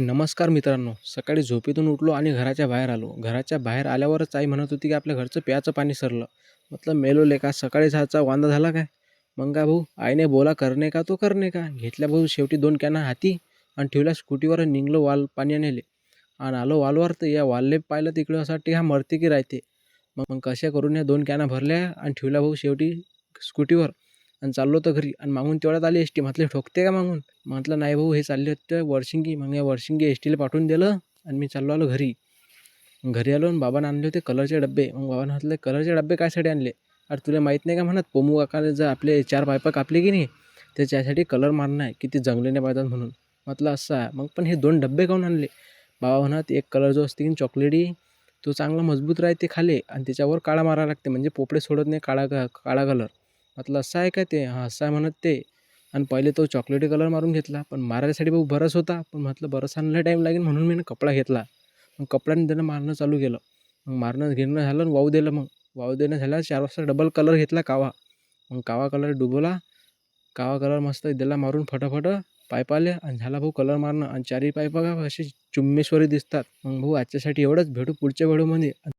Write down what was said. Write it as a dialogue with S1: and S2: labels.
S1: नमस्कार मित्रांनो. सकाळी झोपेतून उठलो आणि घराच्या बाहेर आलो. घराच्या बाहेर आल्यावरच आई म्हणत होती की आपल्या घरचं प्याचं पाणी सरलं. म्हटलं मेलो लेका, सकाळी सहाचा वांदा झाला काय? मग काय भाऊ, आईने बोला करणे का तो करणे का. घेतल्या भाऊ शेवटी 2 कॅना हाती आणि ठेवल्या स्कूटीवर आणि निघलो वाल पाणी आणायले. आणि आलो वालवर तर या वालले पाहिलं तिकडे असं वाटते हा मरते की राहते. मग कशा करून या 2 कॅना भरल्या आणि ठेवल्या भाऊ शेवटी स्कूटीवर आणि चाललो तर घरी. आणि मागून तेवढ्यात आली एस टी. म्हटलं ठोकते का मागून? म्हटलं नाही भाऊ, हे चालले होते वरशिंगी. मग या वरशिंगी एस टीला पाठवून दिलं आणि मी चाललो आलो घरी. घरी आलो आणि बाबांना आणले होते कलरचे डब्बे. मग बाबांना म्हटलं कलरचे डब्बे कायसाठी आणले? अरे तुला माहीत नाही का म्हणत, पोमू काकाने जर आपले 4 पायपं कापले की नाही, त्याच्यासाठी कलर मारणं आहे, किती जंगले नाही पाहिजेत म्हणून. म्हटलं असं आहे. मग पण हे 2 डब्बे काहून आणले? बाबा म्हणत एक कलर जो असते की चॉकलेटी, तो चांगला मजबूत राहते खाले आणि त्याच्यावर काळा मारावा लागते, म्हणजे पोपडे सोडत नाही काळा कलर. म्हटलं असं आहे का ते? हां असं आहे म्हणत ते. आणि पहिले तो चॉकलेटी कलर मारून घेतला, पण मारायसाठी भाऊ बरंच होता. पण म्हटलं बरंच आणायला टाईम लागेल म्हणून मी कपडा घेतला. मग कपड्याने त्यानं मारणं चालू केलं. मग मारणं गिरणं झालं आणि वाहू दिलं. मग वाहू देणं झाल्यावर 4 वाजता डबल कलर घेतला कावा. मग कावा कलर डुबवला. कावा कलर मस्त दिला मारून फटाफट. पाईप आले आणि झाला भाऊ कलर मारणं. आणि 4ही पाईप बघा अशी चुम्मेश्वरी दिसतात. मग भाऊ आजच्यासाठी एवढंच. भेटू पुढच्या व्हिडिओमध्ये.